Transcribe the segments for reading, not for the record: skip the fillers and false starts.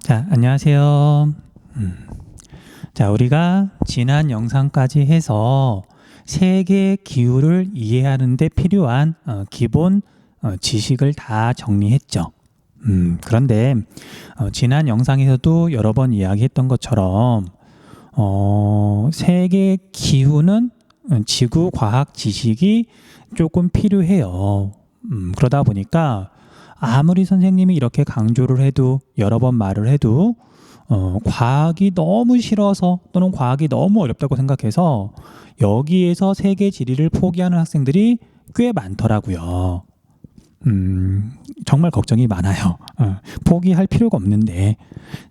자, 안녕하세요. 자, 우리가 지난 영상까지 해서 세계 기후를 이해하는 데 필요한 기본 지식을 다 정리했죠. 그런데 지난 영상에서도 여러 번 이야기했던 것처럼 세계 기후는 지구 과학 지식이 조금 필요해요. 그러다 보니까 아무리 선생님이 이렇게 강조를 해도 여러 번 말을 해도 과학이 너무 싫어서 또는 과학이 너무 어렵다고 생각해서 여기에서 세계 지리를 포기하는 학생들이 꽤 많더라고요. 정말 걱정이 많아요. 포기할 필요가 없는데.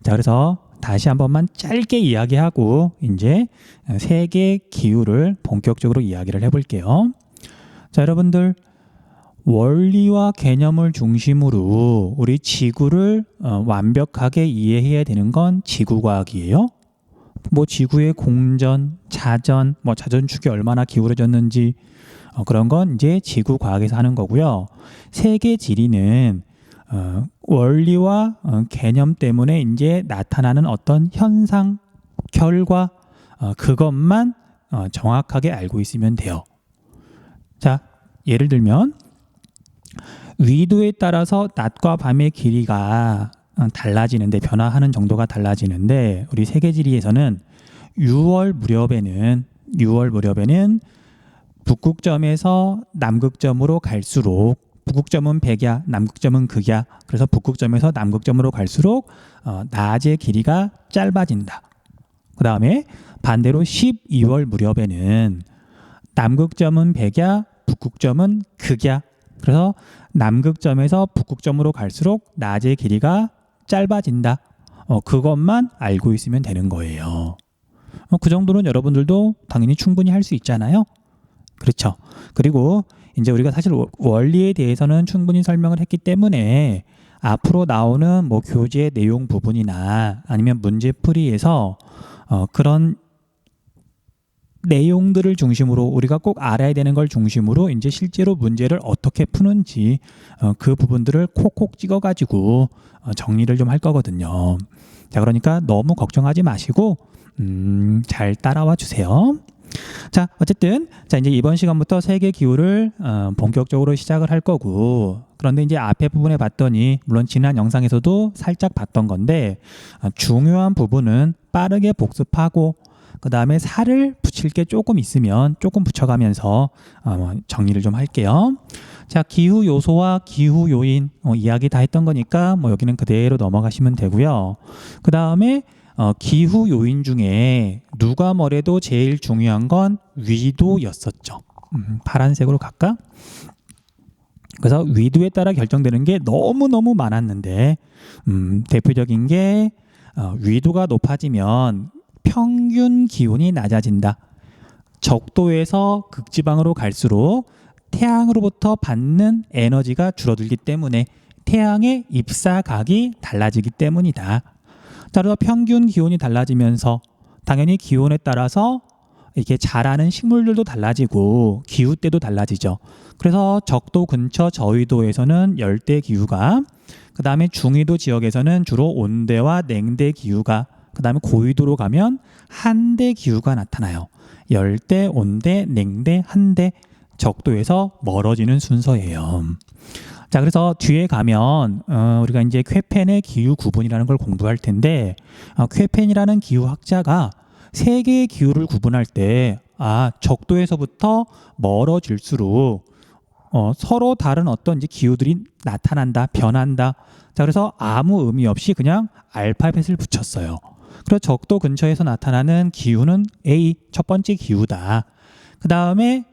자, 그래서 다시 한 번만 짧게 이야기하고 이제 세계 기후를 본격적으로 이야기를 해볼게요. 자, 여러분들 원리와 개념을 중심으로 우리 지구를 완벽하게 이해해야 되는 건 지구과학이에요. 뭐 지구의 공전, 자전, 뭐 자전축이 얼마나 기울어졌는지 그런 건 이제 지구과학에서 하는 거고요. 세계 지리는 원리와 개념 때문에 이제 나타나는 어떤 현상, 결과 그것만 정확하게 알고 있으면 돼요. 자, 예를 들면 위도에 따라서 낮과 밤의 길이가 달라지는데 변화하는 정도가 달라지는데 우리 세계지리에서는 6월 무렵에는 북극점에서 남극점으로 갈수록 북극점은 백야, 남극점은 극야. 그래서 북극점에서 남극점으로 갈수록 낮의 길이가 짧아진다. 그 다음에 반대로 12월 무렵에는 남극점은 백야, 북극점은 극야. 그래서 남극점에서 북극점으로 갈수록 낮의 길이가 짧아진다. 그것만 알고 있으면 되는 거예요. 그 정도는 여러분들도 당연히 충분히 할 수 있잖아요. 그렇죠. 그리고 이제 우리가 사실 원리에 대해서는 충분히 설명을 했기 때문에 앞으로 나오는 뭐 교재 내용 부분이나 아니면 문제풀이에서 그런 내용들을 중심으로 우리가 꼭 알아야 되는 걸 중심으로 이제 실제로 문제를 어떻게 푸는지 그 부분들을 콕콕 찍어가지고 정리를 좀 할 거거든요. 자, 그러니까 너무 걱정하지 마시고 잘 따라와 주세요. 자, 어쨌든 자 이제 이번 시간부터 세계 기후를 본격적으로 시작을 할 거고, 그런데 이제 앞에 부분에 봤더니 물론 지난 영상에서도 살짝 봤던 건데 중요한 부분은 빠르게 복습하고 그 다음에 살을 붙일 게 조금 있으면 조금 붙여가면서 정리를 좀 할게요. 자, 기후 요소와 기후 요인 이야기 다 했던 거니까 뭐 여기는 그대로 넘어가시면 되고요. 그 다음에 기후 요인 중에 누가 뭐래도 제일 중요한 건 위도였었죠. 파란색으로 갈까? 그래서 위도에 따라 결정되는 게 너무너무 많았는데 대표적인 게 위도가 높아지면 평균 기온이 낮아진다. 적도에서 극지방으로 갈수록 태양으로부터 받는 에너지가 줄어들기 때문에 태양의 입사각이 달라지기 때문이다. 따라서 평균 기온이 달라지면서 당연히 기온에 따라서 이렇게 자라는 식물들도 달라지고 기후때도 달라지죠. 그래서 적도 근처 저위도에서는 열대 기후가, 그 다음에 중위도 지역에서는 주로 온대와 냉대 기후가, 그 다음에 고위도로 가면 한대 기후가 나타나요. 열대, 온대, 냉대, 한대, 적도에서 멀어지는 순서예요. 자, 그래서 뒤에 가면 우리가 이제 쾌펜의 기후 구분이라는 걸 공부할 텐데 쾌펜이라는 기후학자가 세계의 기후를 구분할 때 적도에서부터 멀어질수록 서로 다른 어떤 이제 기후들이 나타난다, 변한다. 자, 그래서 아무 의미 없이 그냥 알파벳을 붙였어요. 그래서 적도 근처에서 나타나는 기후는 A, 첫 번째 기후다. 그 다음에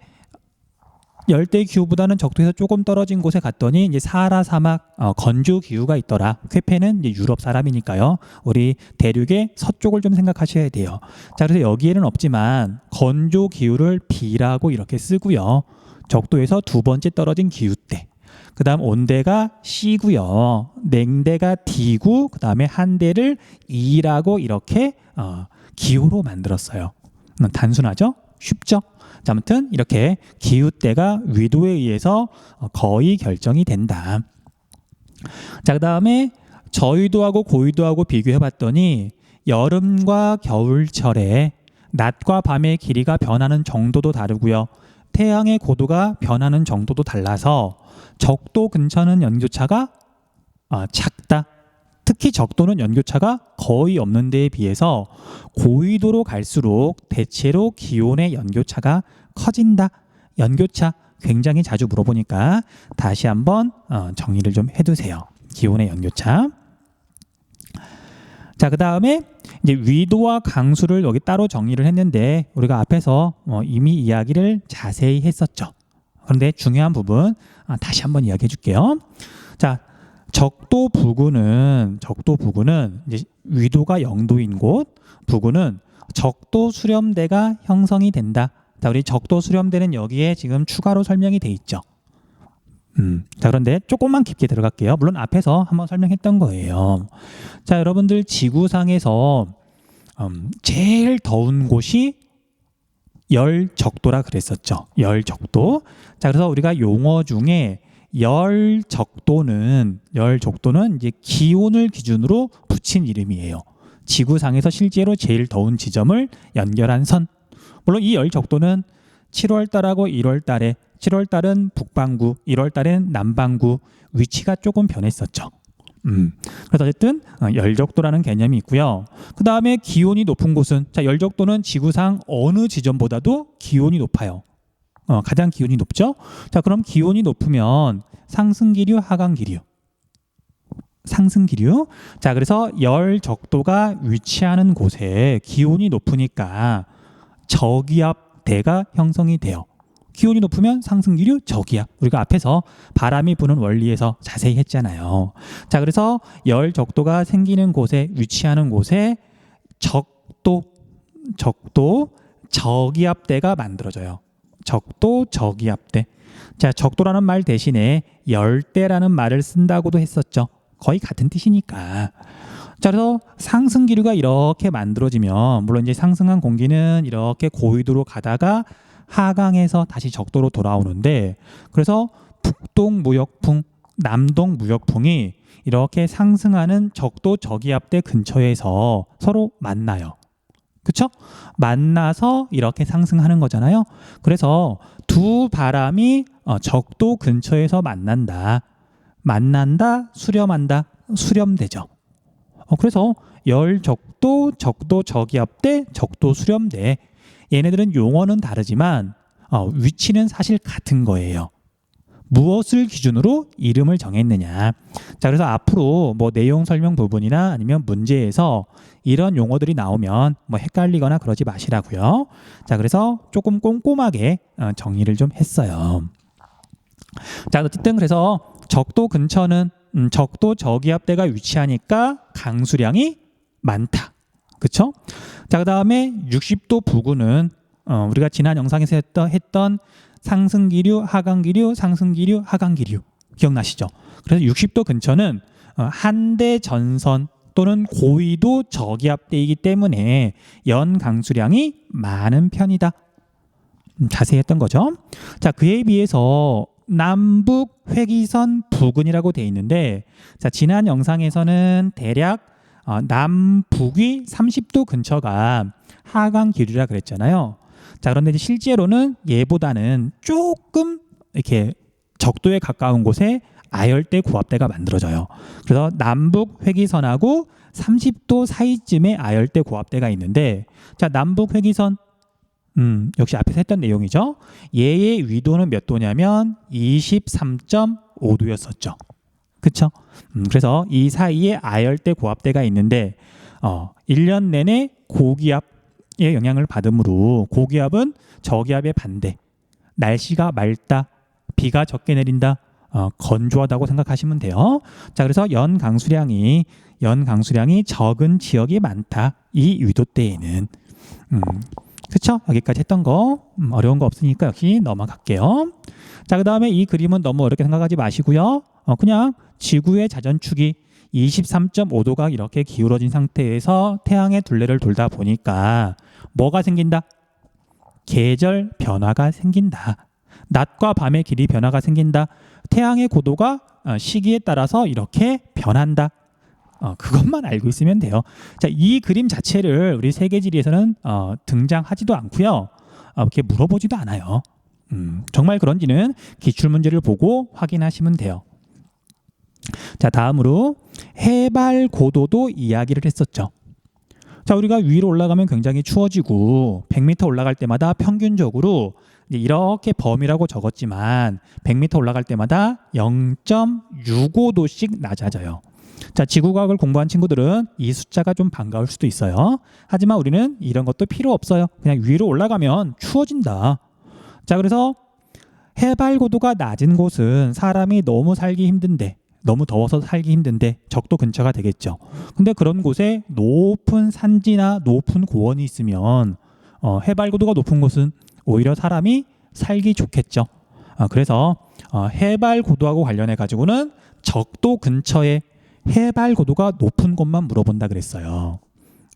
열대 기후보다는 적도에서 조금 떨어진 곳에 갔더니 이제 사하라 사막 건조 기후가 있더라. 쾌펜은 이제 유럽 사람이니까요. 우리 대륙의 서쪽을 좀 생각하셔야 돼요. 자, 그래서 여기에는 없지만 건조 기후를 B라고 이렇게 쓰고요. 적도에서 두 번째 떨어진 기후대. 그 다음 온대가 C고요. 냉대가 D고 그 다음에 한대를 E라고 이렇게 기후로 만들었어요. 단순하죠? 쉽죠? 자, 아무튼 이렇게 기후대가 위도에 의해서 거의 결정이 된다. 자, 그 다음에 저위도하고 고위도하고 비교해 봤더니 여름과 겨울철에 낮과 밤의 길이가 변하는 정도도 다르고요. 태양의 고도가 변하는 정도도 달라서 적도 근처는 연교차가 작다. 특히 적도는 연교차가 거의 없는 데에 비해서 고위도로 갈수록 대체로 기온의 연교차가 커진다. 연교차 굉장히 자주 물어보니까 다시 한번 정리를 좀 해두세요. 기온의 연교차. 자, 그 다음에 이제 위도와 강수를 여기 따로 정리를 했는데 우리가 앞에서 이미 이야기를 자세히 했었죠. 그런데 중요한 부분 다시 한번 이야기해 줄게요. 자, 적도 부근은 이제 위도가 0도인 곳, 부근은 적도 수렴대가 형성이 된다. 자, 우리 적도 수렴대는 여기에 지금 추가로 설명이 돼 있죠. 자, 그런데 조금만 깊게 들어갈게요. 물론 앞에서 한번 설명했던 거예요. 자, 여러분들 지구상에서 제일 더운 곳이 열적도라 그랬었죠. 열적도. 자, 그래서 우리가 용어 중에 열적도는 이제 기온을 기준으로 붙인 이름이에요. 지구상에서 실제로 제일 더운 지점을 연결한 선. 물론 이 열적도는 7월 달하고 1월 달에 7월 달은 북반구, 1월 달엔 남반구 위치가 조금 변했었죠. 그래서 어쨌든 열적도라는 개념이 있고요. 그 다음에 기온이 높은 곳은, 자, 열적도는 지구상 어느 지점보다도 기온이 높아요. 가장 기온이 높죠. 자, 그럼 기온이 높으면 상승기류, 하강기류. 상승기류. 자, 그래서 열적도가 위치하는 곳에 기온이 높으니까 저기압대가 형성이 돼요. 기온이 높으면 상승기류, 저기압. 우리가 앞에서 바람이 부는 원리에서 자세히 했잖아요. 자, 그래서 열적도가 생기는 곳에 위치하는 곳에 적도 저기압대가 만들어져요. 적도 저기압대. 자, 적도라는 말 대신에 열대라는 말을 쓴다고도 했었죠. 거의 같은 뜻이니까. 자, 그래서 상승기류가 이렇게 만들어지면 물론 이제 상승한 공기는 이렇게 고위도로 가다가 하강해서 다시 적도로 돌아오는데, 그래서 북동 무역풍, 남동 무역풍이 이렇게 상승하는 적도 저기압대 근처에서 서로 만나요. 그쵸? 만나서 이렇게 상승하는 거잖아요. 그래서 두 바람이 적도 근처에서 만난다, 수렴한다, 수렴되죠. 그래서 열적도, 적도 저기압대, 적도 수렴대, 얘네들은 용어는 다르지만 위치는 사실 같은 거예요. 무엇을 기준으로 이름을 정했느냐. 자, 그래서 앞으로 뭐 내용 설명 부분이나 아니면 문제에서 이런 용어들이 나오면 뭐 헷갈리거나 그러지 마시라고요. 자, 그래서 조금 꼼꼼하게 정리를 좀 했어요. 자, 어쨌든 그래서 적도 근처는 적도 저기압대가 위치하니까 강수량이 많다. 그쵸? 자, 그 다음에 60도 부근은 우리가 지난 영상에서 했던 상승기류, 하강기류, 상승기류, 하강기류 기억나시죠? 그래서 60도 근처는 한대 전선 또는 고위도 저기압대이기 때문에 연 강수량이 많은 편이다. 자세히 했던 거죠. 자, 그에 비해서 남북 회기선 부근이라고 돼 있는데, 자, 지난 영상에서는 대략 남북이 30도 근처가 하강 기류라 그랬잖아요. 자, 그런데 이제 실제로는 얘보다는 조금 이렇게 적도에 가까운 곳에 아열대 고압대가 만들어져요. 그래서 남북 회기선하고 30도 사이쯤에 아열대 고압대가 있는데, 자, 남북 회기선 역시 앞에서 했던 내용이죠. 얘의 위도는 몇 도냐면 23.5도였었죠. 그쵸? 그래서 이 사이에 아열대 고압대가 있는데 1년 내내 고기압의 영향을 받으므로, 고기압은 저기압의 반대. 날씨가 맑다, 비가 적게 내린다, 건조하다고 생각하시면 돼요. 자, 그래서 연 강수량이 적은 지역이 많다. 이 위도대에는. 그쵸? 여기까지 했던 거 어려운 거 없으니까 역시 넘어갈게요. 자, 그 다음에 이 그림은 너무 어렵게 생각하지 마시고요. 그냥 지구의 자전축이 23.5도가 이렇게 기울어진 상태에서 태양의 둘레를 돌다 보니까 뭐가 생긴다? 계절 변화가 생긴다. 낮과 밤의 길이 변화가 생긴다. 태양의 고도가 시기에 따라서 이렇게 변한다. 그것만 알고 있으면 돼요. 자, 이 그림 자체를 우리 세계지리에서는 등장하지도 않고요. 이렇게 물어보지도 않아요. 정말 그런지는 기출문제를 보고 확인하시면 돼요. 자, 다음으로 해발 고도도 이야기를 했었죠. 자, 우리가 위로 올라가면 굉장히 추워지고 100m 올라갈 때마다 평균적으로 이렇게 범위라고 적었지만 100m 올라갈 때마다 0.65도씩 낮아져요. 자, 지구과학을 공부한 친구들은 이 숫자가 좀 반가울 수도 있어요. 하지만 우리는 이런 것도 필요 없어요. 그냥 위로 올라가면 추워진다. 자, 그래서 해발 고도가 낮은 곳은 사람이 너무 살기 힘든데, 너무 더워서 살기 힘든데 적도 근처가 되겠죠. 근데 그런 곳에 높은 산지나 높은 고원이 있으면 해발 고도가 높은 곳은 오히려 사람이 살기 좋겠죠. 그래서 해발 고도하고 관련해 가지고는 적도 근처에 해발 고도가 높은 곳만 물어본다 그랬어요.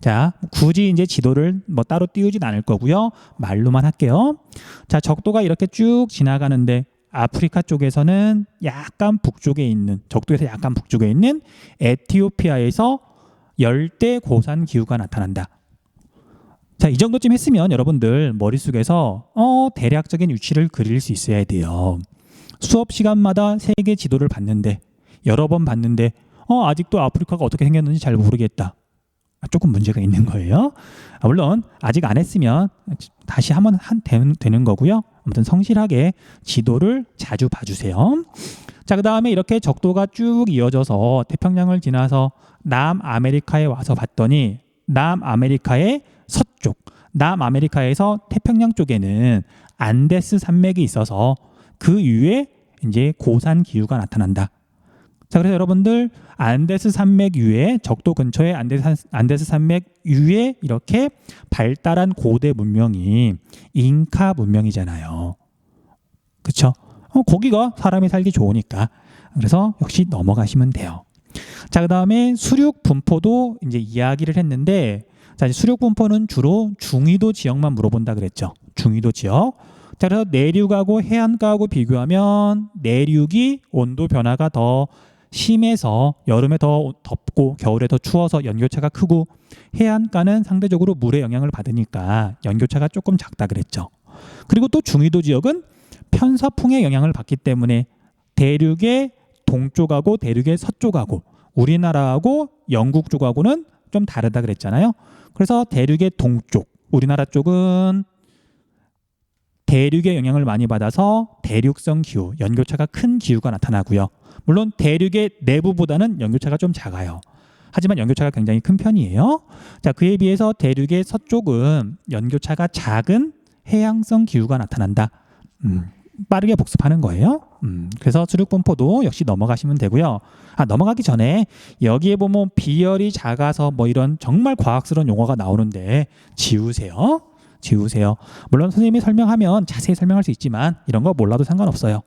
자, 굳이 이제 지도를 뭐 따로 띄우진 않을 거고요. 말로만 할게요. 자, 적도가 이렇게 쭉 지나가는데 아프리카 쪽에서는 약간 북쪽에 있는, 적도에서 약간 북쪽에 있는 에티오피아에서 열대 고산 기후가 나타난다. 자, 이 정도쯤 했으면 여러분들 머릿속에서 대략적인 위치를 그릴 수 있어야 돼요. 수업 시간마다 세계 지도를 봤는데, 여러 번 봤는데 아직도 아프리카가 어떻게 생겼는지 잘 모르겠다. 조금 문제가 있는 거예요. 물론 아직 안 했으면 다시 한번 되는 거고요. 아무튼 성실하게 지도를 자주 봐주세요. 자, 그 다음에 이렇게 적도가 쭉 이어져서 태평양을 지나서 남아메리카에 와서 봤더니 남아메리카의 서쪽, 남아메리카에서 태평양 쪽에는 안데스 산맥이 있어서 그 위에 이제 고산 기후가 나타난다. 자, 그래서 여러분들 안데스 산맥 위에, 적도 근처에 안데스 산맥 위에 이렇게 발달한 고대 문명이 잉카 문명이잖아요. 그렇죠? 거기가 사람이 살기 좋으니까. 그래서 역시 넘어가시면 돼요. 자, 그다음에 수륙 분포도 이제 이야기를 했는데, 자, 수륙 분포는 주로 중위도 지역만 물어본다 그랬죠. 중위도 지역. 자, 그래서 내륙하고 해안가하고 비교하면 내륙이 온도 변화가 더 심해서 여름에 더 덥고 겨울에 더 추워서 연교차가 크고, 해안가는 상대적으로 물의 영향을 받으니까 연교차가 조금 작다 그랬죠. 그리고 또 중위도 지역은 편서풍의 영향을 받기 때문에 대륙의 동쪽하고 대륙의 서쪽하고 우리나라하고 영국 쪽하고는 좀 다르다 그랬잖아요. 그래서 대륙의 동쪽, 우리나라 쪽은 대륙의 영향을 많이 받아서 대륙성 기후, 연교차가 큰 기후가 나타나고요. 물론 대륙의 내부보다는 연교차가 좀 작아요. 하지만 연교차가 굉장히 큰 편이에요. 자, 그에 비해서 대륙의 서쪽은 연교차가 작은 해양성 기후가 나타난다. 빠르게 복습하는 거예요. 그래서 수륙분포도 역시 넘어가시면 되고요. 넘어가기 전에 여기에 보면 비열이 작아서 뭐 이런 정말 과학스러운 용어가 나오는데 지우세요. 물론 선생님이 설명하면 자세히 설명할 수 있지만 이런 거 몰라도 상관없어요.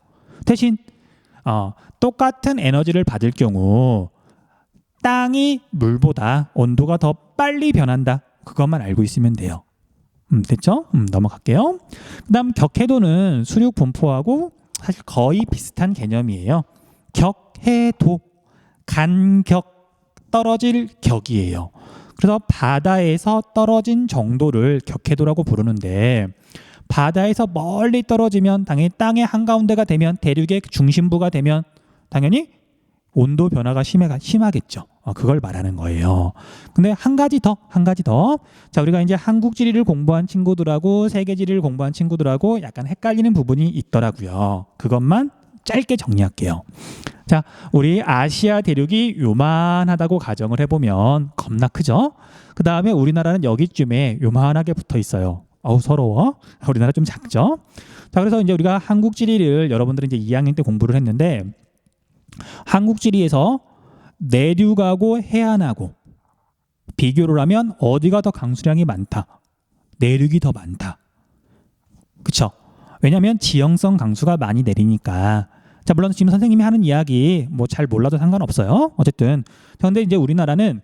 대신 똑같은 에너지를 받을 경우 땅이 물보다 온도가 더 빨리 변한다. 그것만 알고 있으면 돼요. 됐죠? 넘어갈게요. 그 다음 격해도는 수륙 분포하고 사실 거의 비슷한 개념이에요. 격해도, 간격, 떨어질 격이에요. 그래서 바다에서 떨어진 정도를 격해도라고 부르는데, 바다에서 멀리 떨어지면 당연히 땅의 한가운데가 되면, 대륙의 중심부가 되면 당연히 온도 변화가 심하겠죠. 그걸 말하는 거예요. 근데 한 가지 더. 자, 우리가 이제 한국 지리를 공부한 친구들하고 세계 지리를 공부한 친구들하고 약간 헷갈리는 부분이 있더라고요. 그것만 짧게 정리할게요. 자, 우리 아시아 대륙이 요만하다고 가정을 해보면 겁나 크죠? 그 다음에 우리나라는 여기쯤에 요만하게 붙어 있어요. 서러워. 우리나라 좀 작죠? 자, 그래서 이제 우리가 한국 지리를 여러분들은 이제 2학년 때 공부를 했는데, 한국 지리에서 내륙하고 해안하고 비교를 하면 어디가 더 강수량이 많다? 내륙이 더 많다. 그쵸? 왜냐하면 지형성 강수가 많이 내리니까. 자, 물론 지금 선생님이 하는 이야기 뭐 잘 몰라도 상관없어요. 어쨌든. 그런데 이제 우리나라는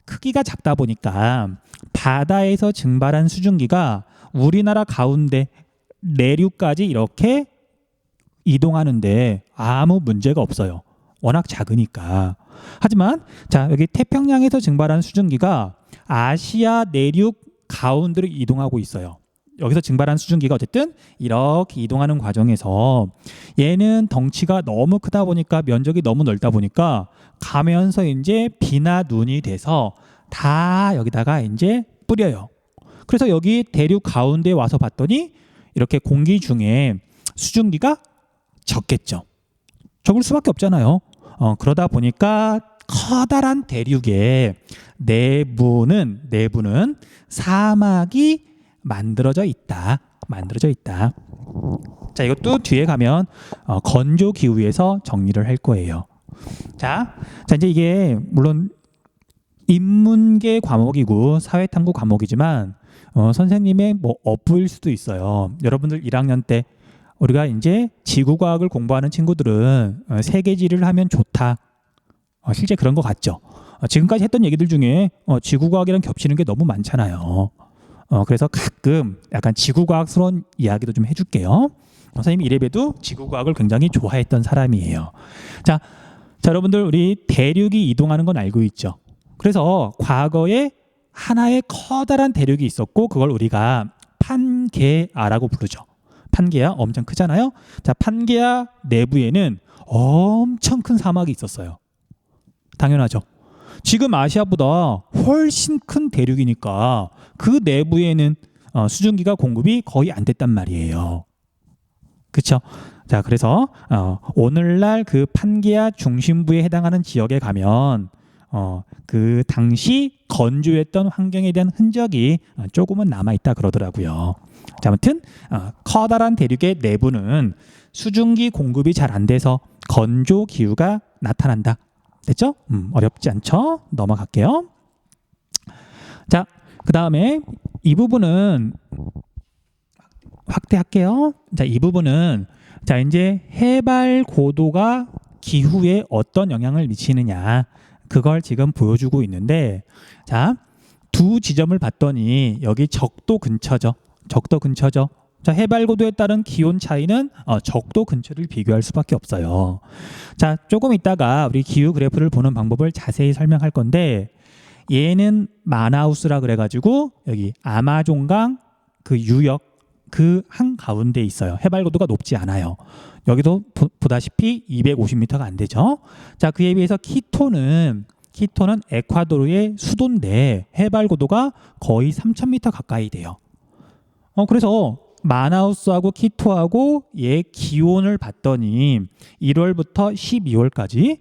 크기가 작다 보니까 바다에서 증발한 수증기가 우리나라 가운데 내륙까지 이렇게 이동하는데 아무 문제가 없어요. 워낙 작으니까. 하지만 자, 여기 태평양에서 증발한 수증기가 아시아 내륙 가운데로 이동하고 있어요. 여기서 증발한 수증기가 어쨌든 이렇게 이동하는 과정에서 얘는 덩치가 너무 크다 보니까 면적이 너무 넓다 보니까 가면서 이제 비나 눈이 돼서 다 여기다가 이제 뿌려요. 그래서 여기 대륙 가운데 와서 봤더니 이렇게 공기 중에 수증기가 적겠죠. 적을 수밖에 없잖아요. 그러다 보니까 커다란 대륙의 내부는 사막이 만들어져 있다. 자, 이것도 뒤에 가면 건조 기후에서 정리를 할 거예요. 자 이제 이게 물론 인문계 과목이고 사회탐구 과목이지만 선생님의 뭐 업부일 수도 있어요. 여러분들 1학년 때 우리가 이제 지구과학을 공부하는 친구들은 세계지를 하면 좋다. 실제 그런 것 같죠. 지금까지 했던 얘기들 중에 지구과학이랑 겹치는 게 너무 많잖아요. 그래서 가끔 약간 지구과학스러운 이야기도 좀 해줄게요. 선생님이 이래봬도 지구과학을 굉장히 좋아했던 사람이에요. 자, 여러분들 우리 대륙이 이동하는 건 알고 있죠. 그래서 과거에 하나의 커다란 대륙이 있었고 그걸 우리가 판게아라고 부르죠. 판게아 엄청 크잖아요. 자, 판게아 내부에는 엄청 큰 사막이 있었어요. 당연하죠. 지금 아시아보다 훨씬 큰 대륙이니까 그 내부에는 수증기가 공급이 거의 안 됐단 말이에요. 그렇죠? 자, 그래서 오늘날 그 판게아 중심부에 해당하는 지역에 가면 그 당시 건조했던 환경에 대한 흔적이 조금은 남아있다 그러더라고요. 자, 아무튼 커다란 대륙의 내부는 수증기 공급이 잘 안 돼서 건조 기후가 나타난다. 됐죠? 어렵지 않죠? 넘어갈게요. 자, 그 다음에 이 부분은 확대할게요. 자, 이 부분은 자, 이제 해발 고도가 기후에 어떤 영향을 미치느냐 그걸 지금 보여주고 있는데 자, 두 지점을 봤더니 여기 적도 근처죠. 자, 해발 고도에 따른 기온 차이는 적도 근처를 비교할 수밖에 없어요. 자, 조금 있다가 우리 기후 그래프를 보는 방법을 자세히 설명할 건데 얘는 마나우스라 그래가지고 여기 아마존강 그 유역 그 한가운데 있어요. 해발 고도가 높지 않아요. 여기도 보다시피 250m가 안 되죠. 자, 그에 비해서 키토는 에콰도르의 수도인데 해발 고도가 거의 3000m 가까이 돼요. 그래서 마나우스하고 키토하고 얘 기온을 봤더니 1월부터 12월까지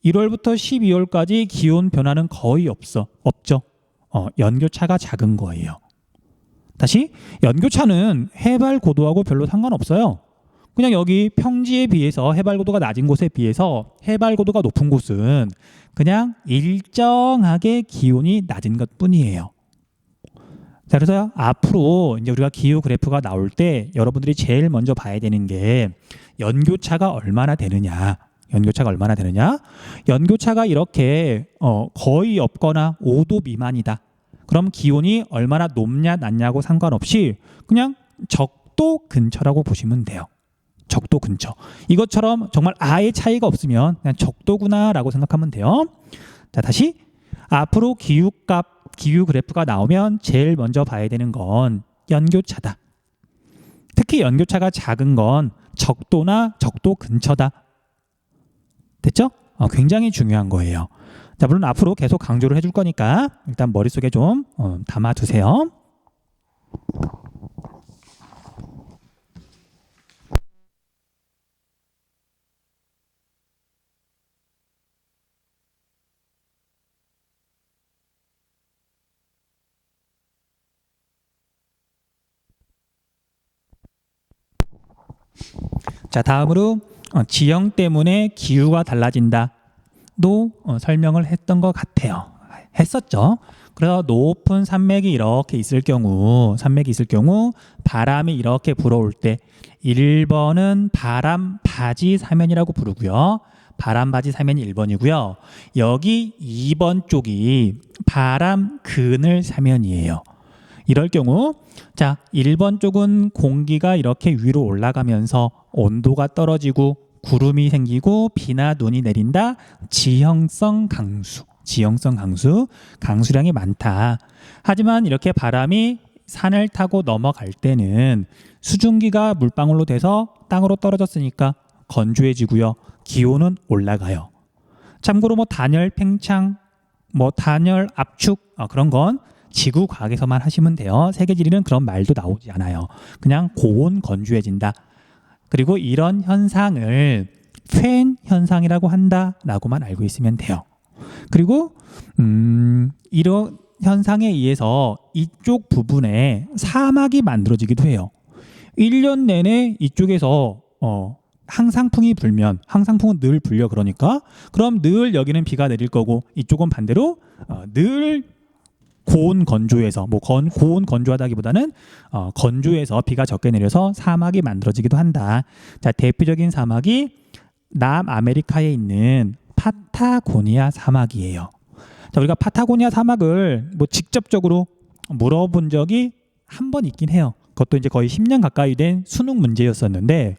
1월부터 12월까지 기온 변화는 거의 없죠. 연교차가 작은 거예요. 다시 연교차는 해발 고도하고 별로 상관없어요. 그냥 여기 평지에 비해서 해발 고도가 낮은 곳에 비해서 해발 고도가 높은 곳은 그냥 일정하게 기온이 낮은 것뿐이에요. 자, 그래서 앞으로 이제 우리가 기후 그래프가 나올 때 여러분들이 제일 먼저 봐야 되는 게 연교차가 얼마나 되느냐. 연교차가 이렇게 거의 없거나 5도 미만이다. 그럼 기온이 얼마나 높냐 낮냐고 상관없이 그냥 적도 근처라고 보시면 돼요. 적도 근처. 이것처럼 정말 아예 차이가 없으면 그냥 적도구나라고 생각하면 돼요. 자, 다시 앞으로 기후 그래프가 나오면 제일 먼저 봐야 되는 건 연교차다. 특히 연교차가 작은 건 적도나 적도 근처다. 됐죠? 굉장히 중요한 거예요. 자, 물론 앞으로 계속 강조를 해줄 거니까 일단 머릿속에 좀 담아두세요. 자, 다음으로 지형 때문에 기후가 달라진다. 도 설명을 했던 것 같아요. 했었죠. 그래서 높은 산맥이 이렇게 있을 경우 바람이 이렇게 불어올 때 1번은 바람 바지 사면이라고 부르고요. 바람 바지 사면이 1번이고요. 여기 2번 쪽이 바람 그늘 사면이에요. 이럴 경우 자, 1번 쪽은 공기가 이렇게 위로 올라가면서 온도가 떨어지고 구름이 생기고 비나 눈이 내린다. 지형성 강수. 지형성 강수. 강수량이 많다. 하지만 이렇게 바람이 산을 타고 넘어갈 때는 수증기가 물방울로 돼서 땅으로 떨어졌으니까 건조해지고요. 기온은 올라가요. 참고로 뭐 단열 팽창, 뭐 단열 압축 그런 건 지구 과학에서만 하시면 돼요. 세계지리는 그런 말도 나오지 않아요. 그냥 고온 건조해진다. 그리고 이런 현상을 팬 현상이라고 한다라고만 알고 있으면 돼요. 그리고 이런 현상에 의해서 이쪽 부분에 사막이 만들어지기도 해요. 1년 내내 이쪽에서 항상풍이 불면, 항상풍은 늘 불려 그러니까, 그럼 늘 여기는 비가 내릴 거고 이쪽은 반대로 늘 고온 건조해서, 뭐 고온 건조하다기보다는 건조해서 비가 적게 내려서 사막이 만들어지기도 한다. 자, 대표적인 사막이 남아메리카에 있는 파타고니아 사막이에요. 자, 우리가 파타고니아 사막을 뭐 직접적으로 물어본 적이 한 번 있긴 해요. 그것도 이제 거의 10년 가까이 된 수능 문제였었는데,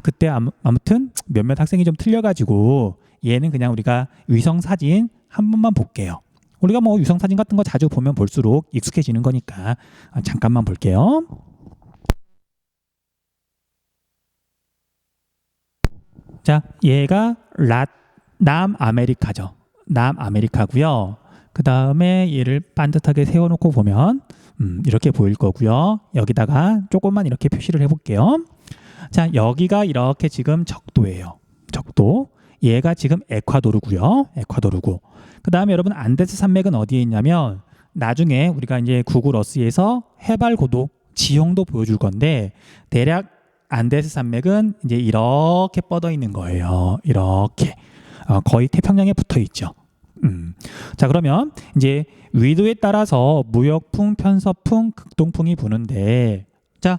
그때 아무튼 몇몇 학생이 좀 틀려가지고 얘는 그냥 우리가 위성 사진 한 번만 볼게요. 우리가 뭐 위성 사진 같은 거 자주 보면 볼수록 익숙해지는 거니까 잠깐만 볼게요. 자, 얘가 남아메리카죠. 남아메리카고요. 그 다음에 얘를 반듯하게 세워놓고 보면 이렇게 보일 거고요. 여기다가 조금만 이렇게 표시를 해볼게요. 자, 여기가 이렇게 지금 적도예요. 적도. 얘가 지금 에콰도르고요. 에콰도르고. 그 다음에 여러분 안데스 산맥은 어디에 있냐면 나중에 우리가 이제 구글 어스에서 해발 고도 지형도 보여줄 건데 대략 안데스 산맥은 이제 이렇게 뻗어 있는 거예요. 이렇게 거의 태평양에 붙어 있죠. 자, 그러면 이제 위도에 따라서 무역풍, 편서풍, 극동풍이 부는데, 자,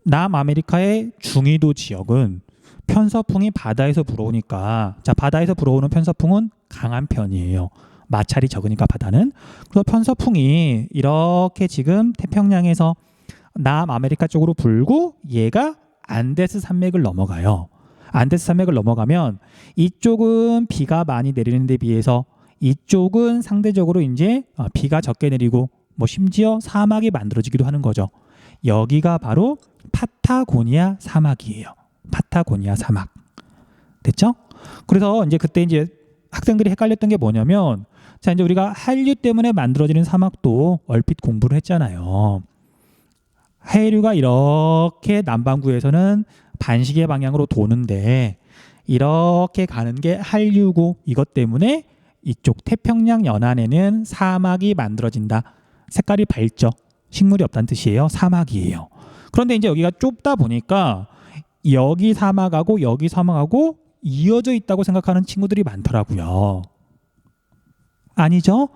남아메리카의 중위도 지역은 편서풍이 바다에서 불어오니까, 자, 바다에서 불어오는 편서풍은 강한 편이에요. 마찰이 적으니까 바다는. 그래서 편서풍이 이렇게 지금 태평양에서 남아메리카 쪽으로 불고 얘가 안데스 산맥을 넘어가요. 안데스 산맥을 넘어가면 이쪽은 비가 많이 내리는 데 비해서 이쪽은 상대적으로 이제 비가 적게 내리고 뭐 심지어 사막이 만들어지기도 하는 거죠. 여기가 바로 파타고니아 사막이에요. 파타고니아 사막. 됐죠? 그래서 이제 그때 이제 학생들이 헷갈렸던 게 뭐냐면, 자, 이제 우리가 한류 때문에 만들어지는 사막도 얼핏 공부를 했잖아요. 해류가 이렇게 남반구에서는 반시계 방향으로 도는데 이렇게 가는 게 한류고, 이것 때문에 이쪽 태평양 연안에는 사막이 만들어진다. 색깔이 밝죠. 식물이 없다는 뜻이에요. 사막이에요. 그런데 이제 여기가 좁다 보니까 여기 사막하고 여기 사막하고 이어져 있다고 생각하는 친구들이 많더라고요. 아니죠?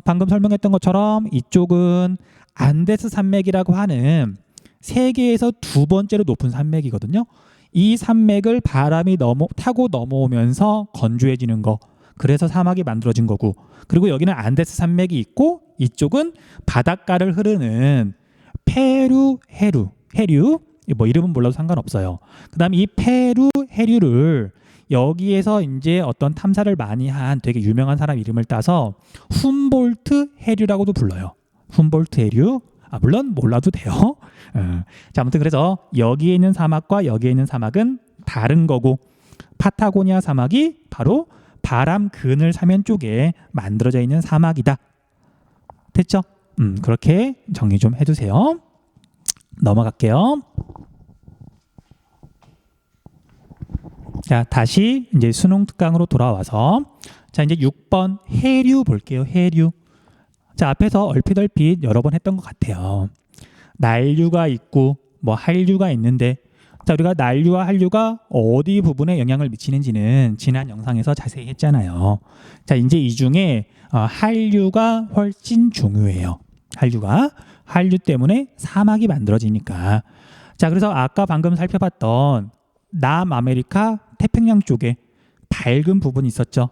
방금 설명했던 것처럼 이쪽은 안데스 산맥이라고 하는 세계에서 두 번째로 높은 산맥이거든요. 이 산맥을 바람이 타고 넘어오면서 건조해지는 거. 그래서 사막이 만들어진 거고, 그리고 여기는 안데스 산맥이 있고 이쪽은 바닷가를 흐르는 페루 해류, 뭐 이름은 몰라도 상관없어요. 그 다음에 이 페루 해류를 여기에서 이제 어떤 탐사를 많이 한 되게 유명한 사람 이름을 따서 훔볼트 해류라고도 불러요. 훔볼트 해류. 물론 몰라도 돼요. 자, 아무튼 그래서 여기에 있는 사막과 여기에 있는 사막은 다른 거고, 파타고니아 사막이 바로 바람 그늘 사면 쪽에 만들어져 있는 사막이다. 됐죠? 그렇게 정리 좀 해두세요. 넘어갈게요. 자, 다시 이제 수능 특강으로 돌아와서, 자, 이제 6번 해류 볼게요. 해류. 자, 앞에서 얼핏 여러 번 했던 것 같아요. 난류가 있고 뭐 한류가 있는데, 자, 우리가 난류와 한류가 어디 부분에 영향을 미치는지는 지난 영상에서 자세히 했잖아요. 자, 이제 이 중에 한류가 훨씬 중요해요. 한류 때문에 사막이 만들어지니까. 자, 그래서 아까 방금 살펴봤던 남아메리카 태평양 쪽에 밝은 부분이 있었죠.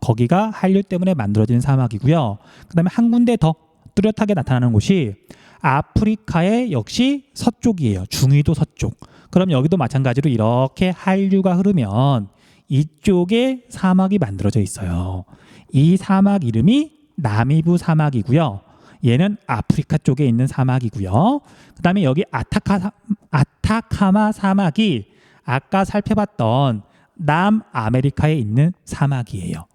거기가 한류 때문에 만들어진 사막이고요. 그 다음에 한 군데 더 뚜렷하게 나타나는 곳이 아프리카의 역시 서쪽이에요. 중위도 서쪽. 그럼 여기도 마찬가지로 이렇게 한류가 흐르면 이쪽에 사막이 만들어져 있어요. 이 사막 이름이 나미부 사막이고요. 얘는 아프리카 쪽에 있는 사막이고요. 그 다음에 여기 아타카마 사막이 아까 살펴봤던 남아메리카에 있는 사막이에요.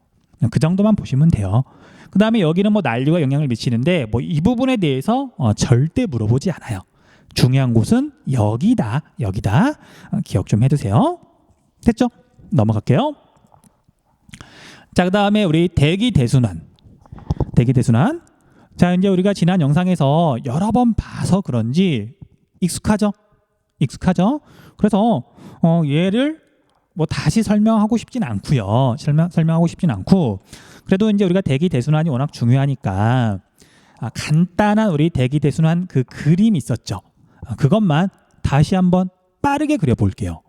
그 정도만 보시면 돼요. 그 다음에 여기는 뭐 난류가 영향을 미치는데 뭐 이 부분에 대해서 절대 물어보지 않아요. 중요한 곳은 여기다. 기억 좀 해두세요. 됐죠? 넘어갈게요. 자, 그 다음에 우리 대기대순환. 자, 이제 우리가 지난 영상에서 여러 번 봐서 그런지 익숙하죠? 그래서 얘를 뭐 다시 설명하고 싶진 않고요. 설명하고 싶진 않고, 그래도 이제 우리가 대기대순환이 워낙 중요하니까 간단한 우리 대기대순환 그 그림 있었죠. 그것만 다시 한번 빠르게 그려볼게요.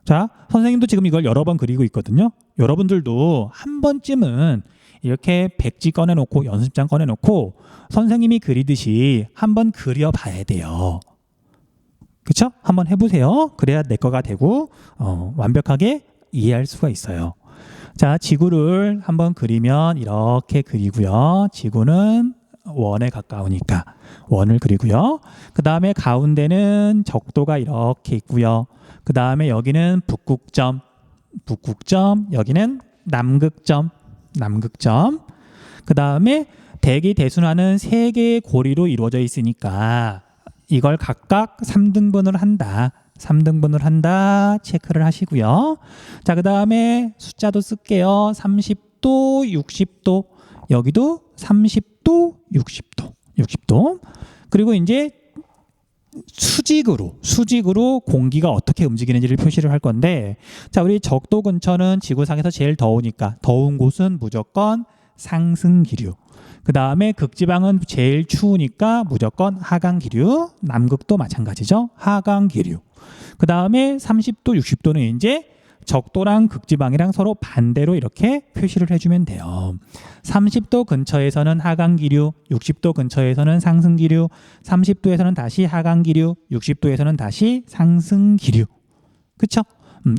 자, 선생님도 지금 이걸 여러 번 그리고 있거든요. 여러분들도 한 번쯤은 이렇게 백지 꺼내놓고 연습장 꺼내놓고 선생님이 그리듯이 한번 그려봐야 돼요. 그쵸? 한번 해보세요. 그래야 내 거가 되고 완벽하게 이해할 수가 있어요. 자, 지구를 한번 그리면 이렇게 그리고요. 지구는 원에 가까우니까 원을 그리고요. 그 다음에 가운데는 적도가 이렇게 있고요. 그 다음에 여기는 북극점, 여기는 남극점. 그 다음에 대기대순환은 3개의 고리로 이루어져 있으니까 이걸 각각 3등분을 한다 체크를 하시고요. 자, 그 다음에 숫자도 쓸게요. 30도, 60도, 여기도 30도, 60도. 그리고 이제 수직으로 공기가 어떻게 움직이는지를 표시를 할 건데, 자, 우리 적도 근처는 지구상에서 제일 더우니까 더운 곳은 무조건 상승 기류. 그 다음에 극지방은 제일 추우니까 무조건 하강 기류. 남극도 마찬가지죠. 하강 기류. 그 다음에 30도, 60도는 이제 적도랑 극지방이랑 서로 반대로 이렇게 표시를 해주면 돼요. 30도 근처에서는 하강 기류, 60도 근처에서는 상승 기류, 30도에서는 다시 하강 기류, 60도에서는 다시 상승 기류. 그쵸?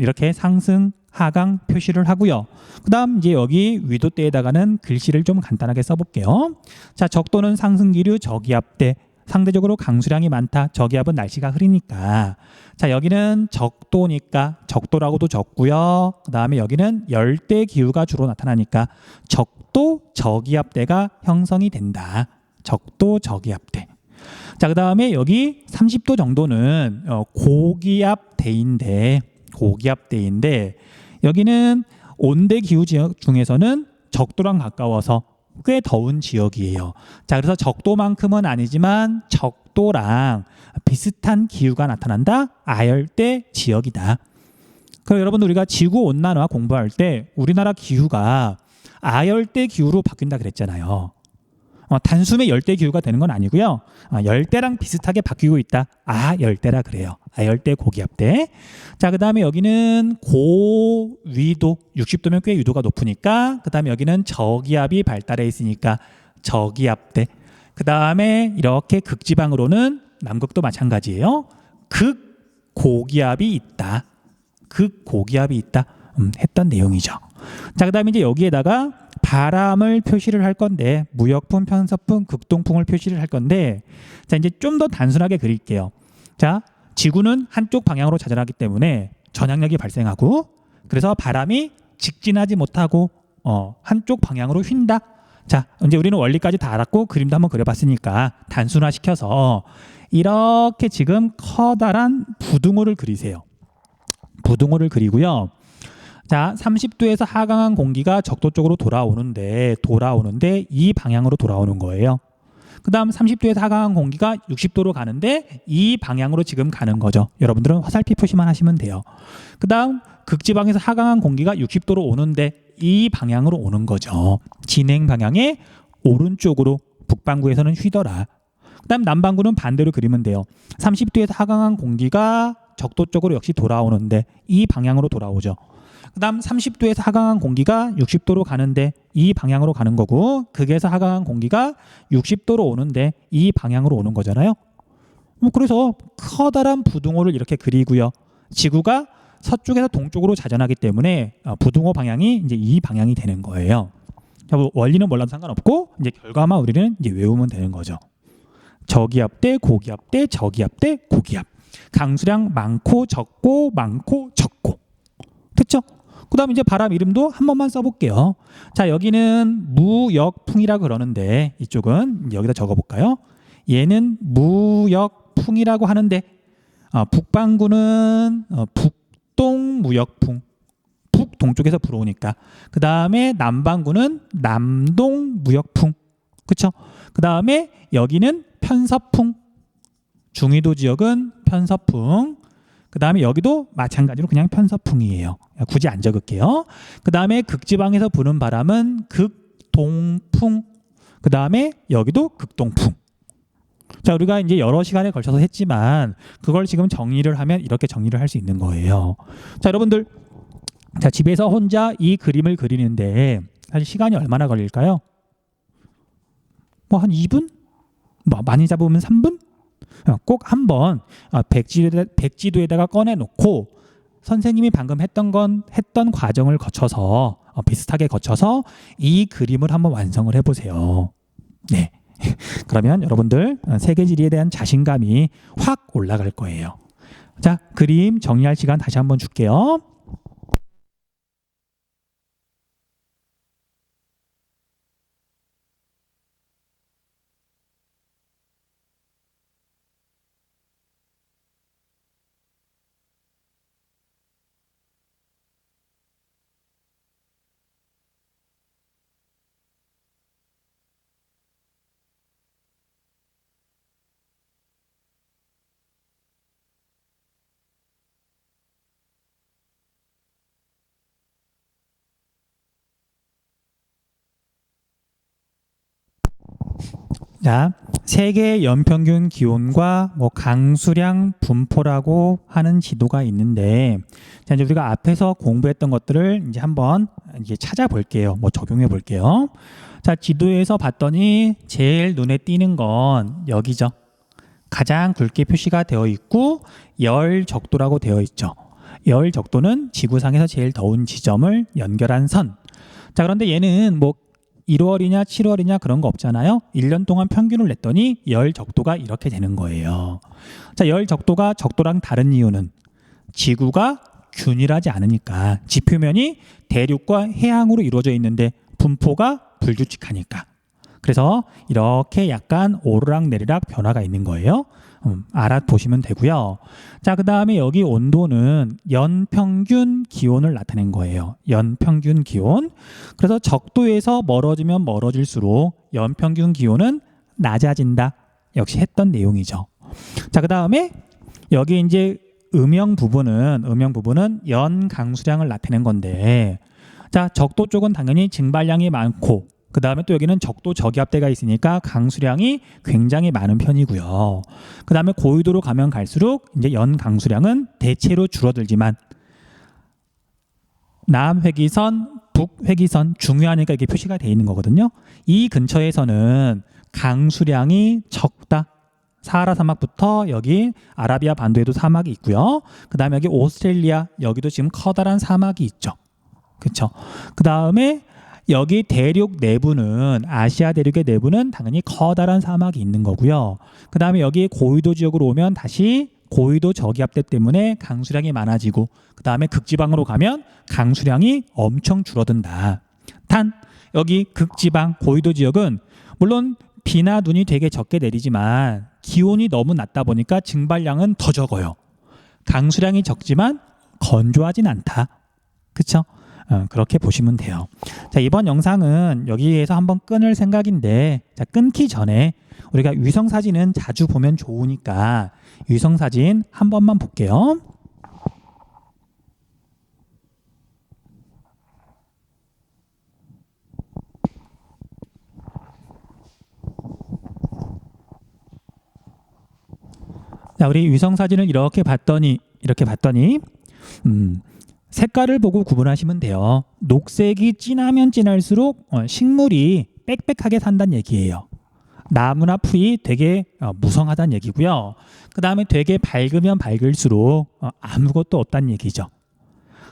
이렇게 상승, 하강 표시를 하고요. 그 다음 이제 여기 위도대에다가는 글씨를 좀 간단하게 써볼게요. 자, 적도는 상승 기류, 저기압대. 상대적으로 강수량이 많다. 저기압은 날씨가 흐리니까. 자, 여기는 적도니까 적도라고도 적고요. 그 다음에 여기는 열대 기후가 주로 나타나니까 적도 저기압대가 형성이 된다. 적도 저기압대. 자, 그 다음에 여기 30도 정도는 고기압대인데 여기는 온대 기후 지역 중에서는 적도랑 가까워서 꽤 더운 지역이에요. 자, 그래서 적도만큼은 아니지만 적도랑 비슷한 기후가 나타난다. 아열대 지역이다. 그럼 여러분, 우리가 지구 온난화 공부할 때 우리나라 기후가 아열대 기후로 바뀐다 그랬잖아요. 단숨에 열대 기후가 되는 건 아니고요. 열대랑 비슷하게 바뀌고 있다. 아열대라 그래요. 아열대 고기압대. 자, 그 다음에 여기는 고위도, 60도면 꽤 위도가 높으니까, 그 다음에 여기는 저기압이 발달해 있으니까 저기압대. 그 다음에 이렇게 극지방으로는 남극도 마찬가지예요. 극고기압이 있다. 했던 내용이죠. 자, 그 다음에 이제 여기에다가 바람을 표시를 할 건데, 무역풍, 편서풍, 극동풍을 표시를 할 건데, 자, 이제 좀 더 단순하게 그릴게요. 자, 지구는 한쪽 방향으로 자전하기 때문에 전향력이 발생하고, 그래서 바람이 직진하지 못하고 한쪽 방향으로 휜다. 자, 이제 우리는 원리까지 다 알았고 그림도 한번 그려봤으니까 단순화시켜서 이렇게 지금 커다란 부등호를 그리세요. 부등호를 그리고요. 자, 30도에서 하강한 공기가 적도 쪽으로 돌아오는데 이 방향으로 돌아오는 거예요. 그 다음 30도에서 하강한 공기가 60도로 가는데 이 방향으로 지금 가는 거죠. 여러분들은 화살표 표시만 하시면 돼요. 그 다음 극지방에서 하강한 공기가 60도로 오는데 이 방향으로 오는 거죠. 진행 방향의 오른쪽으로 북반구에서는 휘더라. 그 다음 남반구는 반대로 그리면 돼요. 30도에서 하강한 공기가 적도 쪽으로 역시 돌아오는데 이 방향으로 돌아오죠. 그 다음 30도에서 하강한 공기가 60도로 가는데 이 방향으로 가는 거고, 극에서 하강한 공기가 60도로 오는데 이 방향으로 오는 거잖아요. 그래서 커다란 부등호를 이렇게 그리고요. 지구가 서쪽에서 동쪽으로 자전하기 때문에 부등호 방향이 이제 이 방향이 되는 거예요. 원리는 몰라도 상관없고 이제 결과만 우리는 이제 외우면 되는 거죠. 저기압 대 고기압 대 저기압 대 고기압. 강수량 많고 적고 많고 적고. 됐죠? 그 다음에 이제 바람 이름도 한 번만 써볼게요. 자, 여기는 무역풍이라고 그러는데 이쪽은 여기다 적어볼까요? 얘는 무역풍이라고 하는데 북반구는 북동무역풍. 북동쪽에서 불어오니까. 그 다음에 남반구는 남동무역풍. 그쵸? 그 다음에 여기는 편서풍. 중위도 지역은 편서풍. 그 다음에 여기도 마찬가지로 그냥 편서풍이에요. 굳이 안 적을게요. 그 다음에 극지방에서 부는 바람은 극동풍. 그 다음에 여기도 극동풍. 자, 우리가 이제 여러 시간에 걸쳐서 했지만 그걸 지금 정리를 하면 이렇게 정리를 할 수 있는 거예요. 자, 여러분들, 자, 집에서 혼자 이 그림을 그리는데 사실 시간이 얼마나 걸릴까요? 뭐 한 2분? 뭐 많이 잡으면 3분? 꼭 한번 백지도에다가 꺼내놓고 선생님이 방금 했던 과정을 거쳐서 비슷하게 거쳐서 이 그림을 한번 완성을 해보세요. 네. 그러면 여러분들 세계지리에 대한 자신감이 확 올라갈 거예요. 자, 그림 정리할 시간 다시 한번 줄게요. 자, 세계 연평균 기온과 뭐 강수량 분포라고 하는 지도가 있는데, 자, 이제 우리가 앞에서 공부했던 것들을 이제 한번 이제 찾아볼게요. 뭐 적용해 볼게요. 자, 지도에서 봤더니 제일 눈에 띄는 건 여기죠. 가장 굵게 표시가 되어 있고 열 적도라고 되어 있죠. 열 적도는 지구상에서 제일 더운 지점을 연결한 선. 자, 그런데 얘는 뭐 1월이냐 7월이냐 그런 거 없잖아요. 1년 동안 평균을 냈더니 열 적도가 이렇게 되는 거예요. 자, 열 적도가 적도랑 다른 이유는 지구가 균일하지 않으니까, 지표면이 대륙과 해양으로 이루어져 있는데 분포가 불규칙하니까. 그래서 이렇게 약간 오르락내리락 변화가 있는 거예요. 알아보시면 되고요. 자, 그 다음에 여기 온도는 연평균 기온을 나타낸 거예요. 연평균 기온. 그래서 적도에서 멀어지면 멀어질수록 연평균 기온은 낮아진다. 역시 했던 내용이죠. 자, 그 다음에 여기 이제 음영 부분은 연 강수량을 나타낸 건데, 자, 적도 쪽은 당연히 증발량이 많고, 그 다음에 또 여기는 적도 저기압대가 있으니까 강수량이 굉장히 많은 편이고요. 그 다음에 고위도로 가면 갈수록 이제 연 강수량은 대체로 줄어들지만 남회기선, 북회기선 중요하니까 이렇게 표시가 되어 있는 거거든요. 이 근처에서는 강수량이 적다. 사하라 사막부터 여기 아라비아 반도에도 사막이 있고요. 그 다음에 여기 오스트레일리아, 여기도 지금 커다란 사막이 있죠. 그렇죠. 그 다음에 여기 대륙 내부는, 아시아 대륙의 내부는 당연히 커다란 사막이 있는 거고요. 그 다음에 여기 고위도 지역으로 오면 다시 고위도 저기압대 때문에 강수량이 많아지고, 그 다음에 극지방으로 가면 강수량이 엄청 줄어든다. 단 여기 극지방 고위도 지역은 물론 비나 눈이 되게 적게 내리지만 기온이 너무 낮다 보니까 증발량은 더 적어요. 강수량이 적지만 건조하진 않다. 그쵸? 그렇게 보시면 돼요. 자, 이번 영상은 여기에서 한번 끊을 생각인데, 자, 끊기 전에 우리가 위성사진은 자주 보면 좋으니까 위성사진 한 번만 볼게요. 자, 우리 위성사진을 이렇게 봤더니 색깔을 보고 구분하시면 돼요. 녹색이 진하면 진할수록 식물이 빽빽하게 산다는 얘기예요. 나무나 풀이 되게 무성하다는 얘기고요. 그 다음에 되게 밝으면 밝을수록 아무것도 없다는 얘기죠.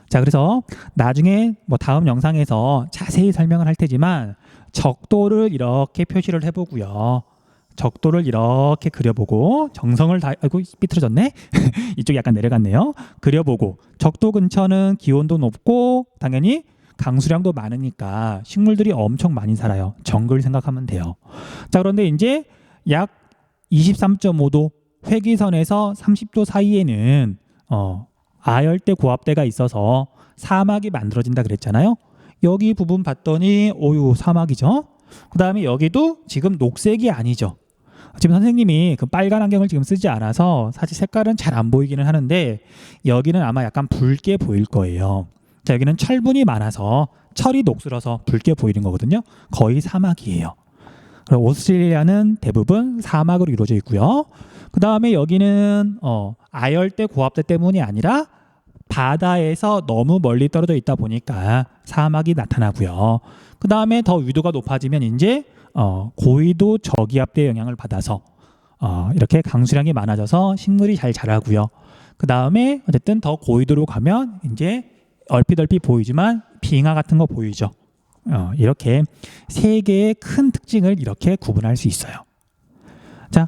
자, 그래서 나중에 뭐 다음 영상에서 자세히 설명을 할 테지만 적도를 이렇게 표시를 해보고요. 적도를 이렇게 그려보고 정성을 다 아이고 삐뚤어졌네. 이쪽이 약간 내려갔네요. 그려보고 적도 근처는 기온도 높고 당연히 강수량도 많으니까 식물들이 엄청 많이 살아요. 정글 생각하면 돼요. 자, 그런데 이제 약 23.5도 회기선에서 30도 사이에는 아열대 고압대가 있어서 사막이 만들어진다 그랬잖아요. 여기 부분 봤더니 오유 사막이죠. 그 다음에 여기도 지금 녹색이 아니죠. 지금 선생님이 그 빨간 안경을 지금 쓰지 않아서 사실 색깔은 잘 안 보이기는 하는데 여기는 아마 약간 붉게 보일 거예요. 자, 여기는 철분이 많아서 철이 녹슬어서 붉게 보이는 거거든요. 거의 사막이에요. 오스트레일리아는 대부분 사막으로 이루어져 있고요. 그 다음에 여기는 아열대 고압대 때문이 아니라 바다에서 너무 멀리 떨어져 있다 보니까 사막이 나타나고요. 그 다음에 더 위도가 높아지면 이제 고위도 저기압대 영향을 받아서 이렇게 강수량이 많아져서 식물이 잘 자라고요. 그 다음에 어쨌든 더 고위도로 가면 이제 얼핏 보이지만 빙하 같은 거 보이죠. 이렇게 세 개의 큰 특징을 이렇게 구분할 수 있어요. 자,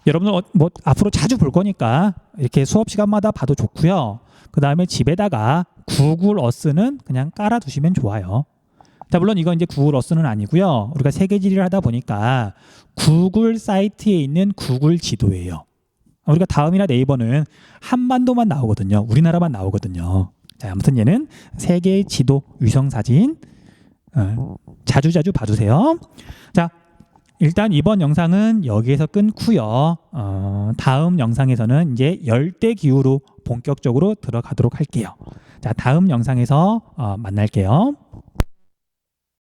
여러분들 뭐 앞으로 자주 볼 거니까 이렇게 수업 시간마다 봐도 좋고요. 그 다음에 집에다가 구글 어스는 그냥 깔아두시면 좋아요. 자, 물론 이건 이제 구글 어스는 아니고요. 우리가 세계지리를 하다 보니까 구글 사이트에 있는 구글 지도예요. 우리가 다음이나 네이버는 한반도만 나오거든요. 우리나라만 나오거든요. 자, 아무튼 얘는 세계 지도 위성 사진 자주 봐주세요. 자, 일단 이번 영상은 여기에서 끊고요. 다음 영상에서는 이제 열대 기후로 본격적으로 들어가도록 할게요. 자, 다음 영상에서 만날게요.